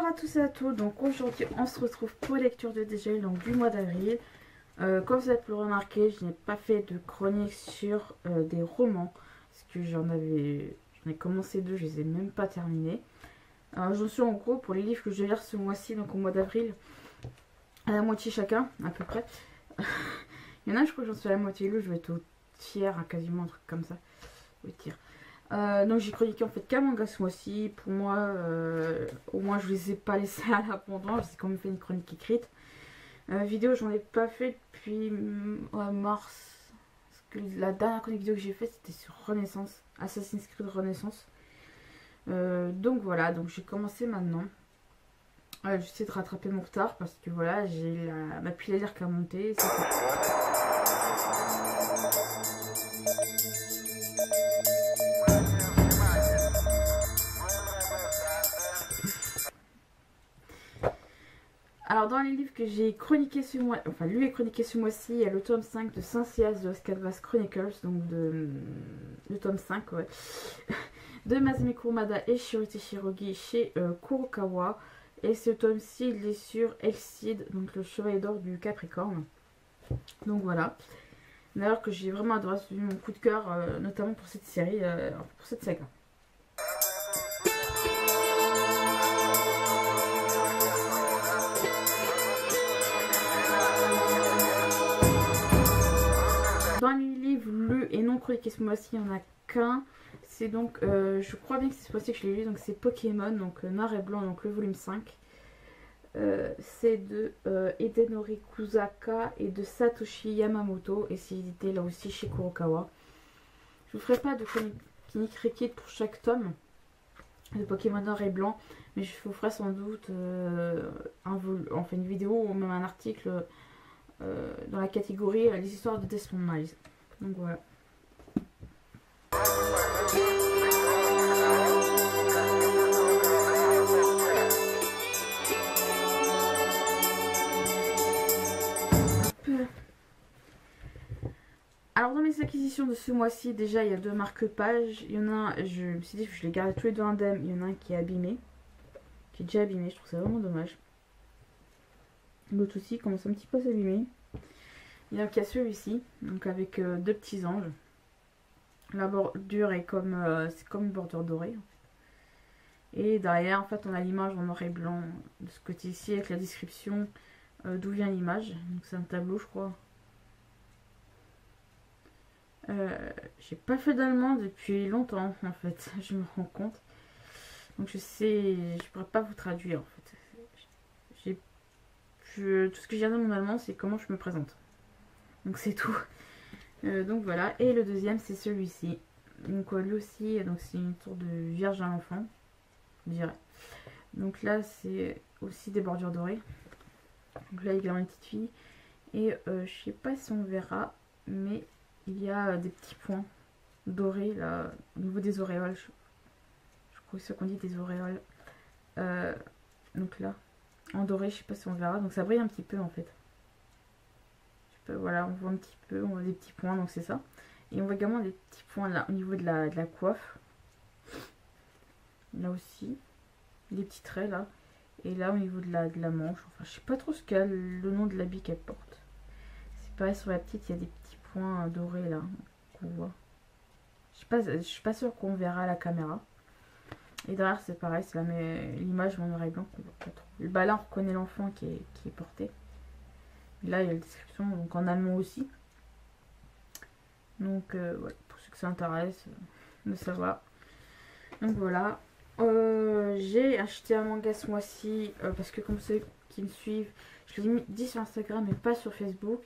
à tous et à toutes, donc aujourd'hui on se retrouve pour la lecture de DGL donc du mois d'avril. Comme vous avez pu le remarquer, je n'ai pas fait de chronique sur des romans, parce que j'en ai commencé deux, je les ai même pas terminés. J'en suis en gros pour les livres que je vais lire ce mois-ci, donc au mois d'avril, à la moitié chacun, à peu près. Il y en a, je crois que j'en suis à la moitié, là je vais être au tiers, hein, quasiment un truc comme ça. Au tiers. Donc j'ai chroniqué en fait qu'un manga ce mois-ci. Pour moi, au moins je les ai pas laissés à l'abandon. J'ai quand même fait une chronique écrite. Vidéo, j'en ai pas fait depuis mars. Parce que la dernière chronique vidéo que j'ai faite c'était sur Renaissance, Assassin's Creed Renaissance. Donc voilà, donc j'ai commencé maintenant. J'essaie de rattraper mon retard parce que voilà, j'ai ma pile à lire qui a monté. Alors dans les livres que j'ai chroniqué ce mois, enfin lu et chroniqué ce mois-ci, il y a le tome 5 de Saint-Sias de Oscar Chronicles, donc le tome 5, ouais, de Masami Kurumada et Shirute Shirogi chez Kurokawa. Et ce tome-ci, il est sur Elcid, donc le chevalier d'or du Capricorne. Donc voilà. D'ailleurs que j'ai vraiment adoré, c'est mon coup de cœur, notamment pour cette série, pour cette saga. Dans les livres lus et non chroniqués ce mois-ci, il n'y en a qu'un. C'est donc, je crois bien que c'est ce mois-ci que je l'ai lu, donc c'est Pokémon, donc noir et blanc, donc le volume 5. C'est de Edenori Kusaka et de Satoshi Yamamoto, et c'est édité là aussi chez Kurokawa. Je ne vous ferai pas de chronique écrite pour chaque tome de Pokémon noir et blanc, mais je vous ferai sans doute une vidéo ou même un article dans la catégorie les histoires de Desmond Miles. Donc voilà. Alors dans mes acquisitions de ce mois-ci, déjà il y a deux marque-pages. Il y en a un, je me suis dit que je les gardais tous les deux indemnes. Il y en a un qui est abîmé, qui est déjà abîmé, je trouve ça vraiment dommage. L'autre aussi commence un petit peu à s'abîmer. Il y a celui-ci, donc avec deux petits anges. La bordure est comme c'est comme une bordure dorée. Et derrière, en fait, on a l'image en noir et blanc de ce côté-ci avec la description d'où vient l'image. Donc c'est un tableau, je crois. J'ai pas fait d'allemand depuis longtemps, en fait. Je me rends compte. Donc je pourrais pas vous traduire, en fait. Tout ce que j'ai dans mon allemand, c'est comment je me présente. Donc c'est tout. Donc voilà. Et le deuxième, c'est celui-ci. Donc lui aussi, donc c'est une sorte de vierge à l'enfant, je dirais. Donc là, c'est aussi des bordures dorées. Donc là, il y a une petite fille. Et je sais pas si on verra, mais il y a des petits points dorés là, au niveau des auréoles. Je crois que c'est ce qu'on dit, des auréoles. Donc là. En doré, je sais pas si on verra, donc ça brille un petit peu en fait. Voilà, on voit un petit peu, on voit des petits points, donc c'est ça. Et on voit également des petits points là au niveau de la coiffe. Là aussi, des petits traits là. Et là au niveau de la manche, enfin je sais pas trop ce qu'a le nom de l'habit qu'elle porte. C'est pareil sur la petite, il y a des petits points dorés là qu'on voit. Je suis pas sûre qu'on verra à la caméra. Et derrière c'est pareil, c'est l'image en noir et blanc qu'on voit pas trop. Bah là on reconnaît l'enfant qui est porté. Et là il y a la description donc en allemand aussi. Donc voilà, pour ceux que ça intéresse de savoir. Donc voilà. J'ai acheté un manga ce mois-ci parce que comme ceux qui me suivent, je l'ai dit sur Instagram mais pas sur Facebook.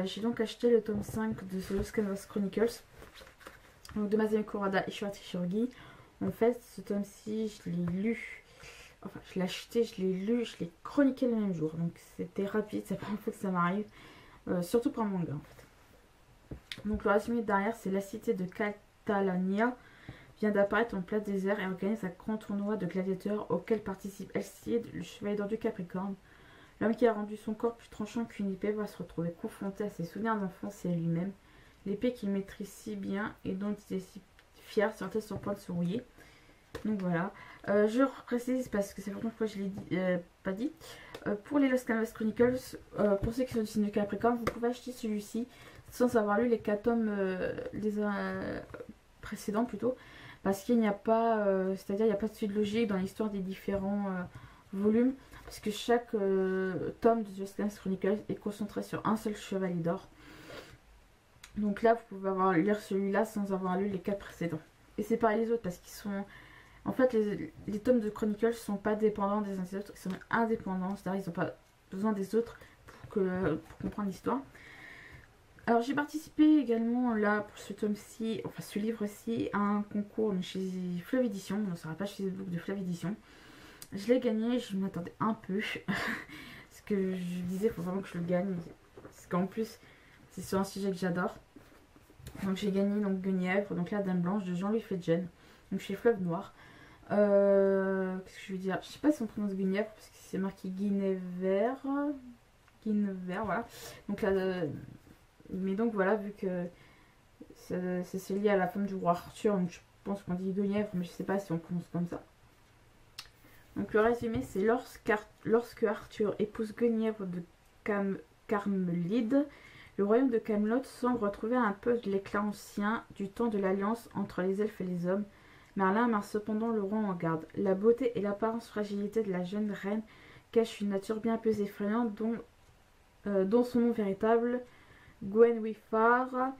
J'ai donc acheté le tome 5 de The Lost Canvas Chronicles. Donc de Masami Kurumada et Shirute Shirogi. En fait, ce tome-ci, je l'ai lu, enfin, je l'ai acheté, je l'ai lu, je l'ai chroniqué le même jour. Donc, c'était rapide, c'est la première fois que ça m'arrive. Surtout pour un manga, en fait. Donc, le résumé derrière, c'est la cité de Catalania vient d'apparaître en plein désert et organise un grand tournoi de gladiateurs auquel participe Elcid, le chevalier d'or du Capricorne. L'homme qui a rendu son corps plus tranchant qu'une épée va se retrouver confronté à ses souvenirs d'enfance et à lui-même. L'épée qu'il maîtrise si bien et dont il est si fier sortait sur le point de se rouiller. Donc voilà. Je reprécise parce que c'est vraiment pourquoi je l'ai pas dit. Pour les Lost Canvas Chronicles, pour ceux qui sont du signe du Capricorne, vous pouvez acheter celui-ci sans avoir lu les 4 tomes précédents plutôt. Parce qu'il n'y a pas, c'est-à-dire il n'y a pas de suite logique dans l'histoire des différents volumes. Parce que chaque tome de Lost Canvas Chronicles est concentré sur un seul chevalier d'or. Donc là, vous pouvez lire celui-là sans avoir lu les 4 précédents. Et c'est pareil les autres parce qu'ils sont... En fait, les tomes de Chronicles ne sont pas dépendants des uns des autres, ils sont indépendants, c'est-à-dire ils n'ont pas besoin des autres pour comprendre l'histoire. Alors j'ai participé également là pour ce tome-ci, enfin ce livre-ci, à un concours chez Fleuve Édition, on ne sera pas chez Facebook de Fleuve Édition. Je l'ai gagné, je m'attendais un peu, parce que je disais il faut vraiment que je le gagne, parce qu'en plus c'est sur un sujet que j'adore. Donc j'ai gagné donc Guenièvre, donc la Dame Blanche de Jean-Louis Fedjen, donc chez Fleuve Noir. Qu'est-ce que je veux dire? Je sais pas si on prononce Guenièvre parce que c'est marqué Guinevere. Guinevere, voilà. Donc là, mais donc voilà, vu que c'est lié à la femme du roi Arthur, donc je pense qu'on dit Guenièvre, mais je sais pas si on prononce comme ça. Donc le résumé, c'est lorsque Arthur épouse Guenièvre de Carmelide, le royaume de Camelot semble retrouver un peu de l'éclat ancien du temps de l'alliance entre les elfes et les hommes. Merlin marque cependant le roi en garde. La beauté et l'apparence fragilité de la jeune reine cachent une nature bien plus effrayante dont son nom véritable, Gwenwyfar,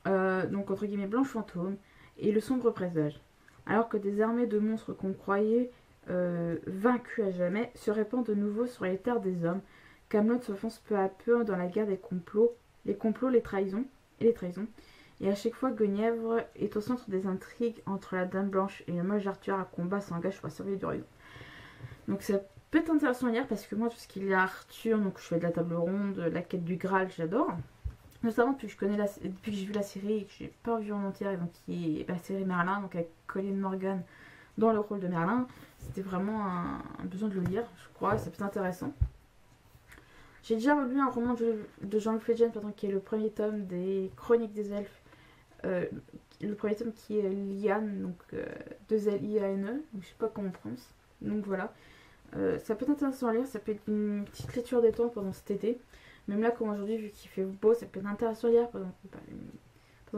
donc entre guillemets Blanche Fantôme, et le sombre présage. Alors que des armées de monstres qu'on croyait vaincus à jamais se répandent de nouveau sur les terres des hommes, Camelot s'enfonce peu à peu dans la guerre des complots, les trahisons. Et à chaque fois, Guenièvre est au centre des intrigues entre la Dame Blanche et le mage Arthur. Un combat s'engage pour la survie du royaume. Donc ça peut être intéressant à lire parce que moi, tout ce qui est Arthur, donc je fais de la table ronde, la quête du Graal, j'adore. Notamment depuis que j'ai vu la série et que j'ai pas vu en entière, donc qui est la série Merlin, donc avec Colin Morgan dans le rôle de Merlin. C'était vraiment un besoin de le lire, je crois, ça peut être intéressant. J'ai déjà lu un roman de Jean-Louis Fedjen, qui est le premier tome des Chroniques des Elfes. Le premier tome qui est Liane, donc 2Liane, donc je sais pas comment on prononce. Donc voilà. Ça peut être intéressant à lire, ça peut être une petite lecture des temps pendant cet été. Même là, comme aujourd'hui, vu qu'il fait beau, ça peut être intéressant à lire pendant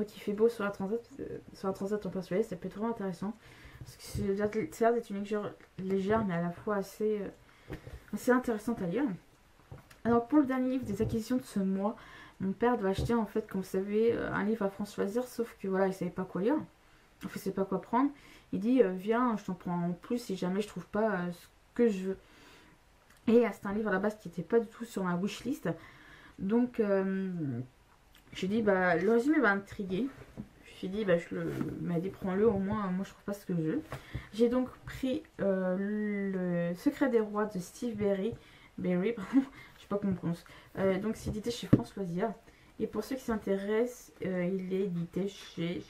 qu'il fait beau sur la transat en plein soleil, ça peut être vraiment intéressant. Parce que c'est l'air d'être une lecture légère, mais à la fois assez intéressante à lire. Alors pour le dernier livre des acquisitions de ce mois, mon père doit acheter en fait, comme vous savez, un livre à France Loisirs, sauf que voilà, il savait pas quoi lire. Enfin, il savait pas quoi prendre. Il dit viens, je t'en prends en plus si jamais je trouve pas ce que je veux. Et c'est un livre à la base qui n'était pas du tout sur ma wishlist. Donc j'ai dit bah le résumé va intriguer. Je me suis dit bah m'a dit prends-le au moins, moi je trouve pas ce que je veux. J'ai donc pris le Secret des Rois de Steve Berry, pardon. Pas comment on prononce. Donc c'est édité chez France Loisirs. Et pour ceux qui s'intéressent, il est édité chez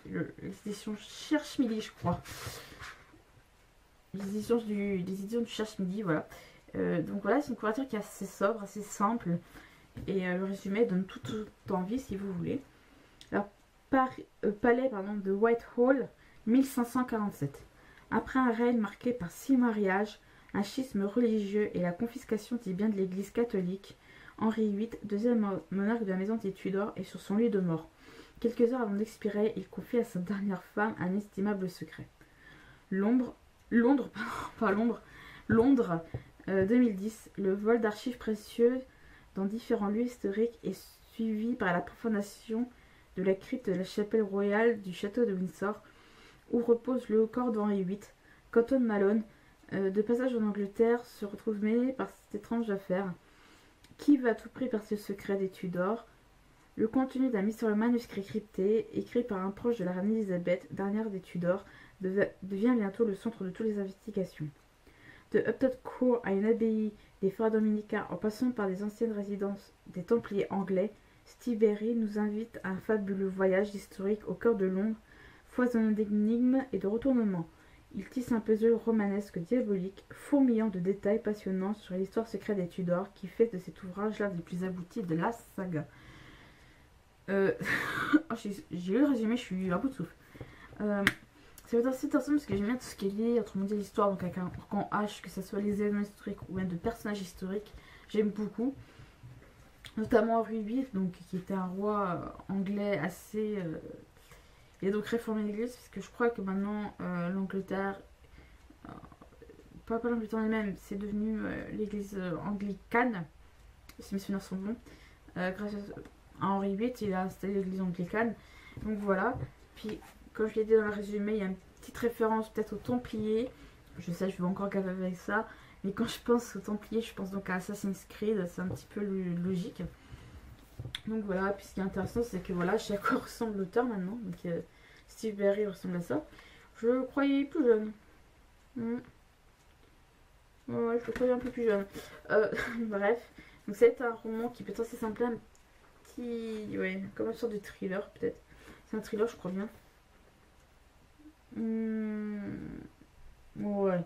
l'édition Cherche Midi, je crois. Les éditions du Cherche Midi, voilà. Donc voilà, c'est une couverture qui est assez sobre, assez simple. Et le résumé donne tout envie si vous voulez. Alors, palais de Whitehall, 1547. Après un règne marqué par 6 mariages, un schisme religieux et la confiscation des biens de l'église catholique, Henri VIII, deuxième monarque de la maison des Tudors, est sur son lit de mort. Quelques heures avant d'expirer, il confie à sa dernière femme un estimable secret. Londres, 2010, le vol d'archives précieuses dans différents lieux historiques est suivi par la profanation de la crypte de la chapelle royale du château de Windsor, où repose le haut corps d'Henri VIII. Cotton Malone, de passage en Angleterre, se retrouve mêlé par cette étrange affaire. Qui veut à tout prix percer le secret des Tudors? Le contenu d'un mystérieux manuscrit crypté, écrit par un proche de la reine Elisabeth, dernière des Tudors, devient bientôt le centre de toutes les investigations. De Upton Court à une abbaye des frères dominicains, en passant par les anciennes résidences des Templiers anglais, Steve Berry nous invite à un fabuleux voyage historique au cœur de Londres, foisonnant d'énigmes et de retournements. Il tisse un puzzle romanesque diabolique, fourmillant de détails passionnants sur l'histoire secrète des Tudors, qui fait de cet ouvrage l'un des plus aboutis de la saga. J'ai lu le résumé, je suis à bout de souffle. Ça va être assez intéressant parce que j'aime bien tout ce qui est lié, autrement dit l'histoire, donc avec un grand H, que ce soit les événements historiques ou même de personnages historiques, j'aime beaucoup. Notamment Henri VIII, donc, qui était un roi anglais assez... il a donc réformé l'église, parce que je crois que maintenant l'Angleterre, euh, pas l'Angleterre elle-même, c'est devenu l'église anglicane, si mes souvenirs sont bons. Grâce à Henri VIII, il a installé l'église anglicane. Donc voilà. Puis, comme je l'ai dit dans le résumé, il y a une petite référence peut-être aux Templiers. Je sais, je vais encore gaver avec ça. Mais quand je pense aux Templiers, je pense donc à Assassin's Creed. C'est un petit peu logique. Donc voilà. Puis ce qui est intéressant, c'est que voilà, je sais à quoi ressemble l'auteur maintenant. Donc Steve Berry ressemble à ça. Je le croyais plus jeune. Ouais, je le croyais un peu plus jeune. Bref. Donc c'est un roman qui peut être assez simple. Un petit... Ouais, comme une sorte de thriller peut-être. C'est un thriller, je crois bien. Ouais.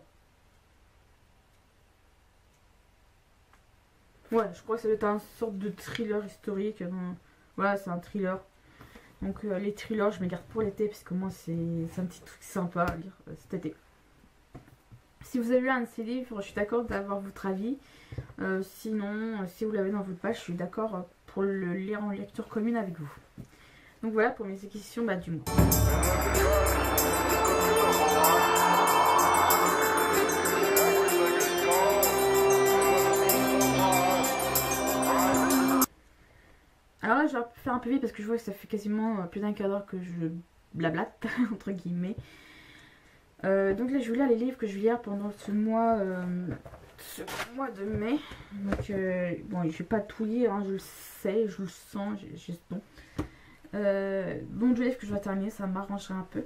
Ouais, je crois que ça doit être une sorte de thriller historique. Voilà, c'est un thriller. Donc les thrillers, je me garde pour l'été parce que moi, c'est un petit truc sympa à lire cet été. Si vous avez lu un de ces livres, je suis d'accord d'avoir votre avis. Sinon, si vous l'avez dans votre page, je suis d'accord pour le lire en lecture commune avec vous. Donc voilà pour mes questions du mois. Alors là, je vais faire un peu vite parce que je vois que ça fait quasiment plus d'un quart d'heure que je blablate, entre guillemets. Donc là, je vais lire les livres que je vais lire pendant ce mois de mai. Donc, bon, je vais pas tout lire, hein, je le sais, je le sens, j'ai bon. Donc, le livre que je vais terminer, ça m'arrangerait un peu.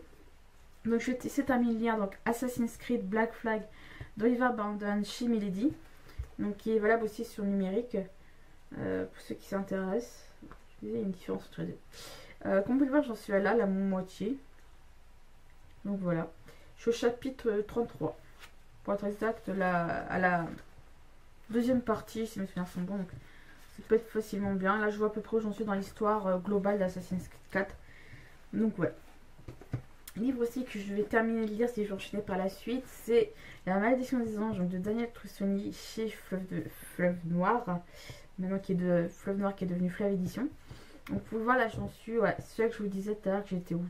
Donc, je vais essayer de terminer de lire donc, Assassin's Creed Black Flag d'Oliver Brandon chez Milady. Donc, qui est valable aussi sur numérique. Pour ceux qui s'intéressent. Il y a une différence entre les deux. Comme vous pouvez voir, j'en suis à là, la moitié. Donc voilà. Je suis au chapitre 33. Pour être exact, à la deuxième partie, si mes souvenirs sont bons. Donc ça peut être facilement bien. Là, je vois à peu près où j'en suis dans l'histoire globale d'Assassin's Creed 4. Donc ouais. Livre aussi que je vais terminer de lire si je vais enchaîner par la suite, c'est La Malédiction des Anges donc de Daniel Trussoni chez Fleuve Noir. Maintenant qui est de Fleuve Noir qui est devenu Fleuve Édition. Donc vous pouvez voir là j'en suis, ouais, c'est ça que je vous disais tout à l'heure que j'étais où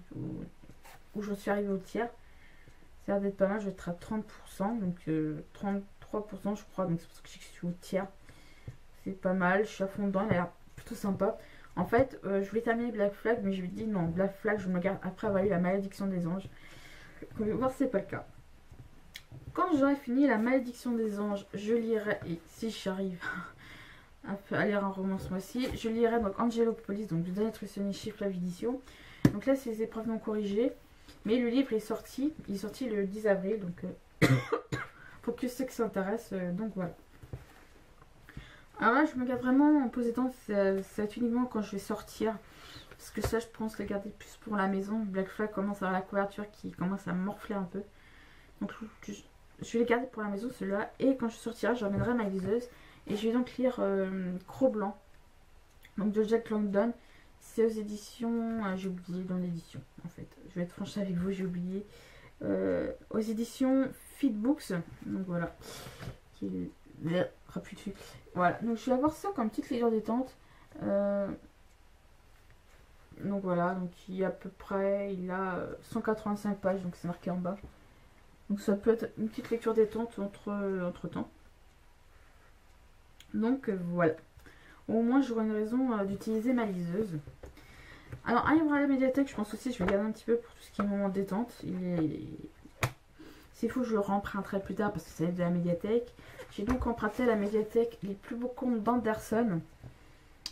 je suis arrivée au tiers. Ça a l'air d'être pas mal, je vais être à 30%, donc 33% je crois, donc c'est pour ça que je suis au tiers. C'est pas mal, je suis à fond dedans, il a l'air plutôt sympa. En fait, je voulais terminer Black Flag, mais je lui ai dit non, Black Flag je me garde après avoir eu La Malédiction des Anges. Comme vous voir c'est pas le cas. Quand j'aurai fini La Malédiction des Anges, je lirai, et si j'arrive à lire un roman ce mois-ci, je lirai donc Angelopolis, donc de Daniel Trussoni chez Fleuve Édition. Donc là c'est les épreuves non corrigées, mais le livre est sorti, il est sorti le 10 avril, donc pour que ceux qui s'intéressent, donc voilà. Alors là je me garde vraiment en posant, c'est uniquement quand je vais sortir, parce que ça je pense le garder plus pour la maison. Black Flag commence à avoir la couverture qui commence à morfler un peu, donc je vais les garder pour la maison ceux-là, et quand je sortirai je ramènerai ma liseuse. Et je vais donc lire Cro-Blanc, donc de Jack London. C'est aux éditions, j'ai oublié dans l'édition en fait. Je vais être franche avec vous, j'ai oublié. Aux éditions Feedbooks, donc voilà. Qui est plus dessus. Voilà, donc je vais avoir ça comme petite lecture détente. Donc voilà, donc il y a à peu près, il a 185 pages, donc c'est marqué en bas. Donc ça peut être une petite lecture détente entre temps. Donc voilà. Au moins j'aurai une raison d'utiliser ma liseuse. Alors un livre à la médiathèque, je pense aussi je vais garder un petit peu pour tout ce qui est moment de détente. S'il faut je le remprunterai plus tard parce que ça va être de la médiathèque. J'ai donc emprunté à la médiathèque Les plus beaux contes d'Anderson.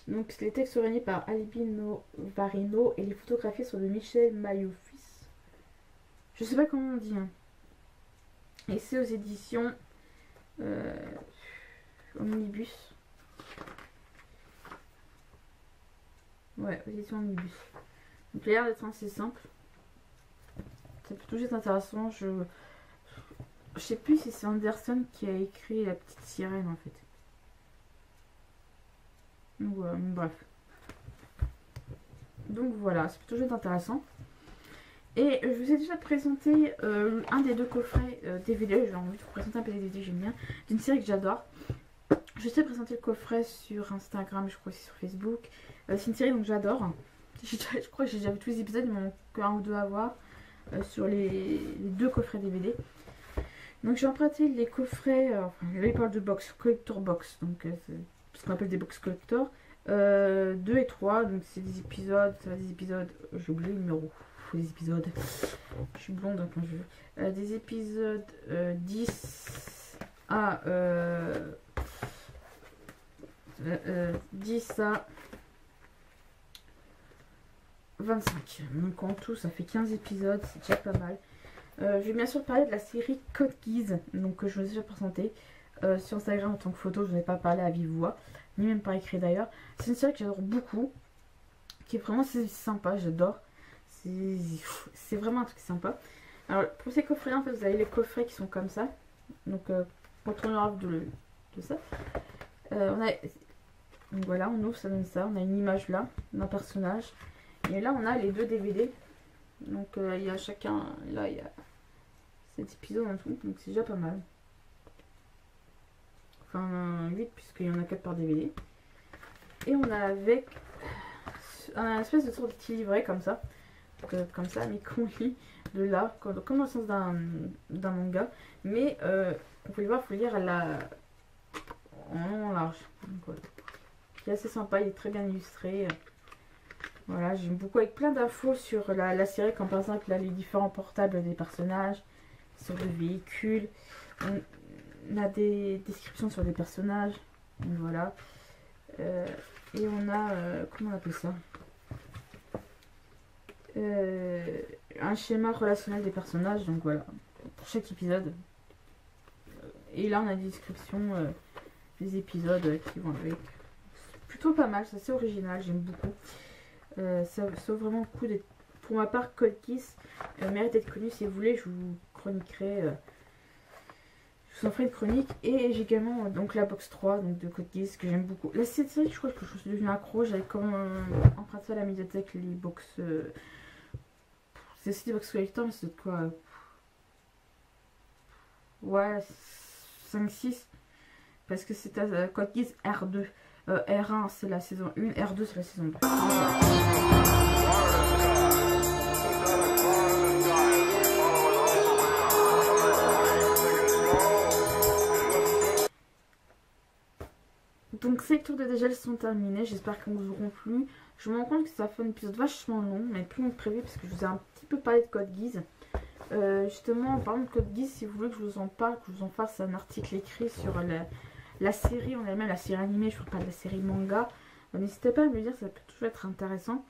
Donc les textes sont réunis par Albino Varino et les photographies sont de Michel Maillot-Fils. Je sais pas comment on dit. Hein. Et c'est aux éditions Omnibus. Ouais, aux éditions Omnibus. Donc il a l'air d'être assez simple. Ça peut toujours être intéressant. Je sais plus si c'est Anderson qui a écrit La Petite Sirène en fait. Donc bref. Donc voilà, ça peut toujours être intéressant. Et je vous ai déjà présenté un des 2 coffrets DVD. J'ai envie de vous présenter un peu des DVD que j'aime bien, d'une série que j'adore. Je sais présenter le coffret sur Instagram, je crois aussi sur Facebook. C'est une série donc j'adore. Je crois que j'ai déjà vu tous les épisodes, il m'en manque qu'un ou deux à voir sur les 2 coffrets DVD. Donc j'ai emprunté les coffrets, enfin là il parle de box, collector box, donc ce qu'on appelle des box collector. 2 et 3, donc c'est des épisodes, j'ai oublié le numéro, des épisodes, je suis blonde hein, quand je veux. Des épisodes 10 à 10 à 25. Donc en tout ça fait 15 épisodes, c'est déjà pas mal. Je vais bien sûr parler de la série Code Geass, donc que je vous ai déjà présenté sur Instagram en tant que photo. Je n'ai pas parlé à vive voix, ni même pas écrit d'ailleurs. C'est une série que j'adore beaucoup, qui est vraiment sympa, j'adore. C'est vraiment un truc sympa. Alors pour ces coffrets là, en fait vous avez les coffrets qui sont comme ça. Donc quand on ouvre de ça, donc voilà, on ouvre, ça donne ça. On a une image là d'un personnage. Et là on a les 2 DVD. Donc il y a chacun, là il y a 7 épisodes en tout, donc c'est déjà pas mal. Enfin 8 puisqu'il y en a 4 par DVD. Et on a avec un espèce de sorte de petit livret comme ça. Comme ça, mais qu'on lit de là, comme dans le sens d'un manga. Mais on peut le voir, il faut lire en long en large. Donc, voilà. Il est assez sympa, il est très bien illustré. Voilà, j'aime beaucoup avec plein d'infos sur la série, comme par exemple là, les différents portables des personnages, sur le véhicule. On a des descriptions sur les personnages. Donc, voilà. Et on a, comment on appelle ça, un schéma relationnel des personnages. Donc voilà, pour chaque épisode. Et là on a des descriptions des épisodes qui vont avec. Plutôt pas mal, c'est assez original, j'aime beaucoup. Ça vaut vraiment le coup d'être, pour ma part, Code Geass mérite d'être connu. Si vous voulez, je vous chroniquerai, je vous en ferai une chronique. Et j'ai également donc la box 3 donc, de Code Geass que j'aime beaucoup. Là, cette série, je crois que je suis devenue accro. J'avais comme emprunté à la médiathèque les box. C'est aussi des box collector, mais c'est de quoi ouais, 5-6. Parce que c'est à Code Geass R2. R1 c'est la saison 1, R2 c'est la saison 2. Donc ces tours de dégel sont terminés, j'espère qu'ils vous auront plu. Je me rends compte que ça fait un épisode vachement long, mais plus long que prévu parce que je vous ai un petit peu parlé de Code Geass. Justement en parlant de Code Geass, si vous voulez que je vous en parle, que je vous en fasse un article écrit sur la série en elle-même, la série animée, je ne parle pas de la série manga. N'hésitez pas à me le dire, ça peut toujours être intéressant.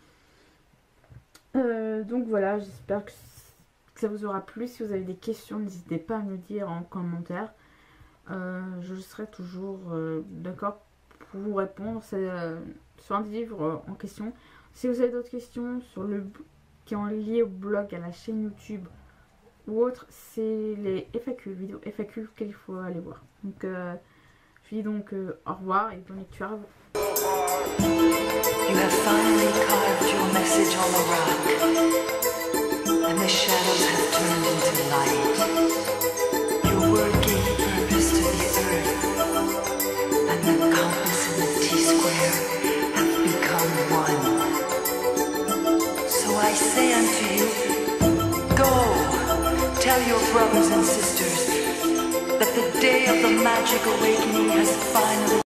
Donc voilà, j'espère que ça vous aura plu. Si vous avez des questions, n'hésitez pas à me le dire en commentaire. Je serai toujours d'accord pour vous répondre sur un des livres en question. Si vous avez d'autres questions sur qui sont liées au blog, à la chaîne YouTube ou autre, c'est les FAQ, vidéos FAQ qu'il faut aller voir. Donc je dis donc au revoir et bonne lecture à vous. You have finally carved your message on the rock, and the shadows have turned into light. Your word gave purpose to the earth, and the compass and the T-square have become one. So I say unto you, go, tell your brothers and sisters that the day of the magic awakening has finally